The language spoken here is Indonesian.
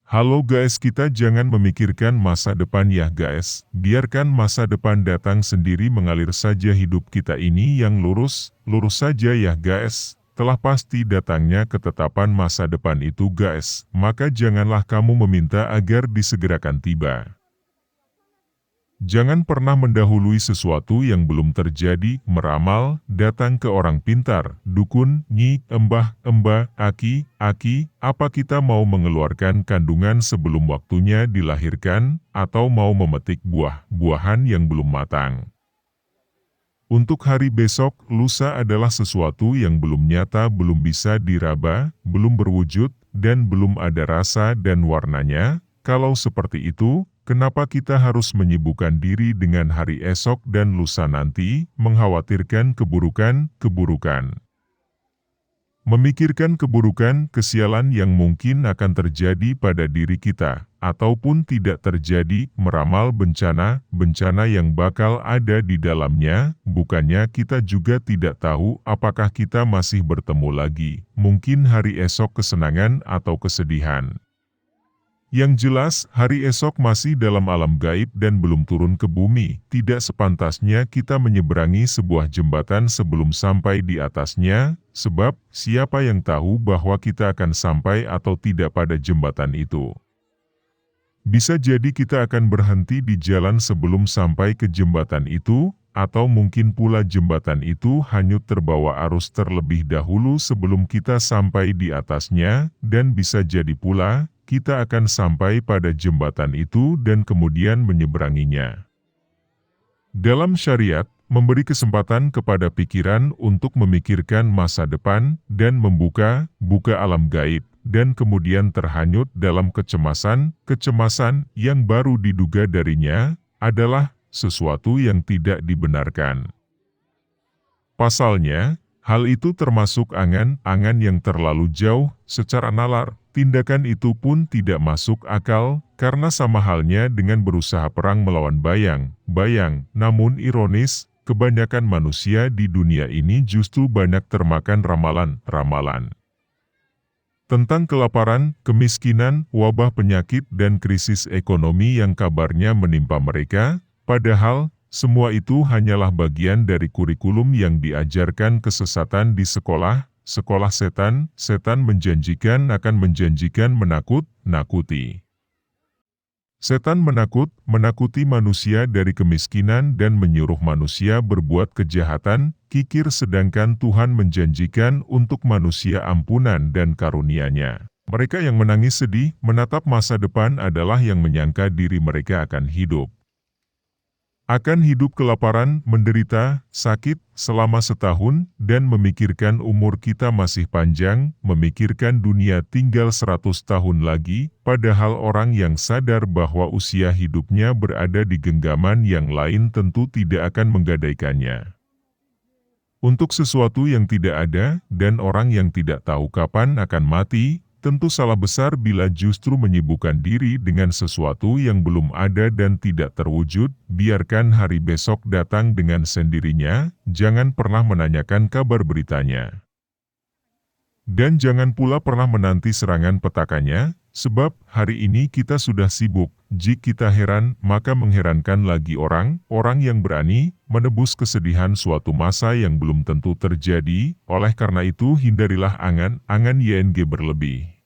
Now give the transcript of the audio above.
Halo guys, kita jangan memikirkan masa depan ya guys. Biarkan masa depan datang sendiri, mengalir saja hidup kita ini yang lurus, lurus saja ya guys. Telah pasti datangnya ketetapan masa depan itu guys, maka janganlah kamu meminta agar disegerakan tiba. Jangan pernah mendahului sesuatu yang belum terjadi, meramal, datang ke orang pintar, dukun, nyi, embah, aki, apa kita mau mengeluarkan kandungan sebelum waktunya dilahirkan, atau mau memetik buah-buahan yang belum matang. Untuk hari besok, lusa adalah sesuatu yang belum nyata, belum bisa diraba, belum berwujud, dan belum ada rasa dan warnanya. Kalau seperti itu, kenapa kita harus menyibukkan diri dengan hari esok dan lusa nanti, mengkhawatirkan keburukan? Memikirkan keburukan, kesialan yang mungkin akan terjadi pada diri kita, ataupun tidak terjadi, meramal bencana yang bakal ada di dalamnya, bukannya kita juga tidak tahu apakah kita masih bertemu lagi, mungkin hari esok kesenangan atau kesedihan. Yang jelas, hari esok masih dalam alam gaib dan belum turun ke bumi. Tidak sepantasnya kita menyeberangi sebuah jembatan sebelum sampai di atasnya, sebab siapa yang tahu bahwa kita akan sampai atau tidak pada jembatan itu. Bisa jadi kita akan berhenti di jalan sebelum sampai ke jembatan itu, atau mungkin pula jembatan itu hanyut terbawa arus terlebih dahulu sebelum kita sampai di atasnya, dan bisa jadi pula kita akan sampai pada jembatan itu dan kemudian menyeberanginya. Dalam syariat, memberi kesempatan kepada pikiran untuk memikirkan masa depan dan membuka alam gaib, dan kemudian terhanyut dalam kecemasan yang baru diduga darinya adalah sesuatu yang tidak dibenarkan. Pasalnya, hal itu termasuk angan-angan yang terlalu jauh secara nalar. Tindakan itu pun tidak masuk akal, karena sama halnya dengan berusaha perang melawan bayang. Namun ironis, kebanyakan manusia di dunia ini justru banyak termakan ramalan. Tentang kelaparan, kemiskinan, wabah penyakit dan krisis ekonomi yang kabarnya menimpa mereka, padahal semua itu hanyalah bagian dari kurikulum yang diajarkan kesesatan di sekolah setan akan menjanjikan menakut-nakuti. Setan menakuti manusia dari kemiskinan dan menyuruh manusia berbuat kejahatan, kikir, sedangkan Tuhan menjanjikan untuk manusia ampunan dan karunia-Nya. Mereka yang menangis sedih, menatap masa depan adalah yang menyangka diri mereka akan hidup kelaparan, menderita, sakit, selama setahun, dan memikirkan umur kita masih panjang, memikirkan dunia tinggal 100 tahun lagi, padahal orang yang sadar bahwa usia hidupnya berada di genggaman yang lain tentu tidak akan menggadaikannya untuk sesuatu yang tidak ada, dan orang yang tidak tahu kapan akan mati. Tentu salah besar bila justru menyibukkan diri dengan sesuatu yang belum ada dan tidak terwujud. Biarkan hari besok datang dengan sendirinya, jangan pernah menanyakan kabar beritanya. Dan jangan pula pernah menanti serangan petakannya, sebab hari ini kita sudah sibuk. Jika kita heran, maka mengherankan lagi orang yang berani menebus kesedihan suatu masa yang belum tentu terjadi. Oleh karena itu hindarilah angan-angan YNG berlebih.